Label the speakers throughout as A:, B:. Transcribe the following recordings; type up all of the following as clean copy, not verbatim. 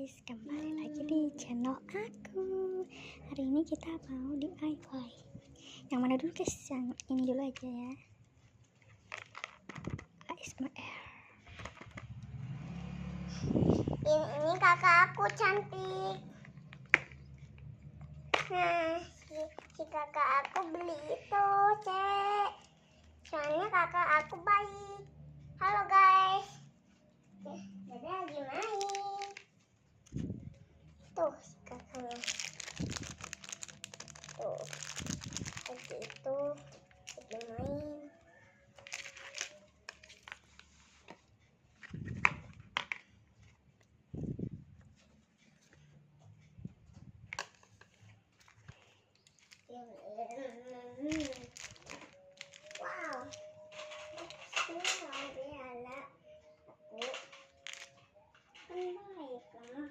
A: guys, kembali lagi di channel aku. Hari ini kita mau DIY. Yang mana dulu guys? Yang ini dulu aja ya. ASMR.
B: Ini kakak aku cantik. Nah, si kakak aku beli itu cewek. Soalnya kakak aku baik. Halo guys. Dada lagi main. Tuh si kakaknya. Tuh. Lagi itu lagi main. Wow. Ini lagi ala aku. Baik kan?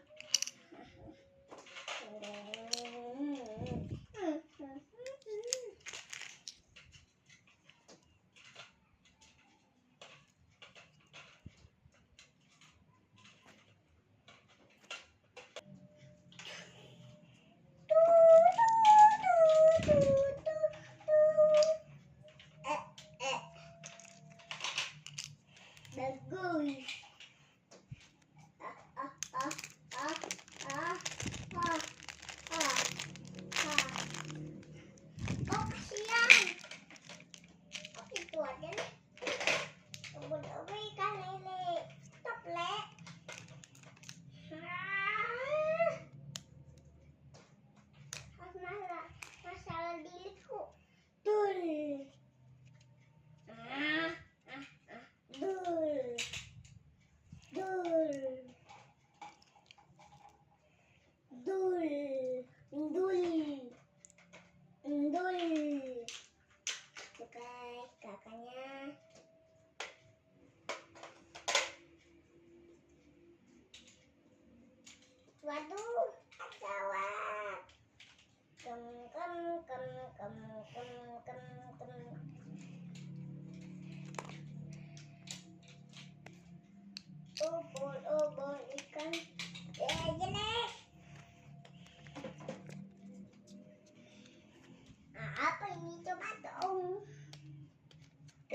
B: Bagus. Oh kasihan. Oh itu aja nih. Ubun-ubun ikan lele. Stop le. Masalah diriku. Dul. Dul. Dul. Dul. Dul. Dul. Tuh guys, kakaknya. Waduh, gawat. Kem kem kem kem kem kem kem. Ubun ikan. Jelek. Nah, apa ini coba dong?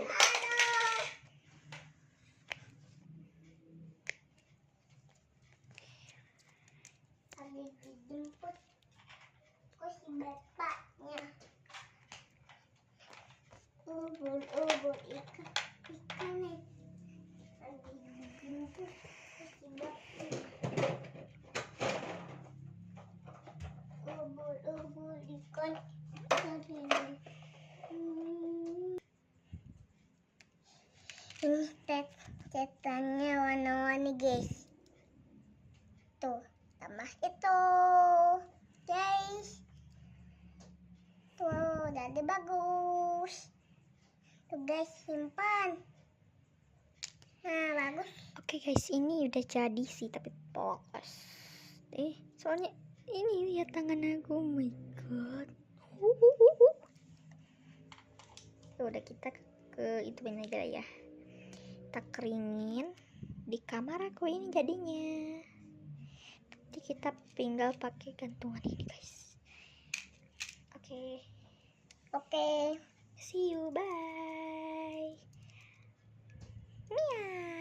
B: Aduh. Habis dijemput kok si bapaknya. Ubun ikan nih. Habis dijemput kok si bapaknya. Ubun ikan. Cetannya warna-warni guys. Tuh, tambah itu guys. Tuh, jadi bagus. Tuh guys, simpan. Nah, bagus.
A: Oke guys, ini udah jadi sih tapi polos. Soalnya ini lihat tangan aku. Oh my god. Ya udah kita ke itu aja lah ya. Kita keringin di kamar aku ini jadinya. Nanti kita tinggal pakai gantungan ini guys. Oke. See you, bye. Meow.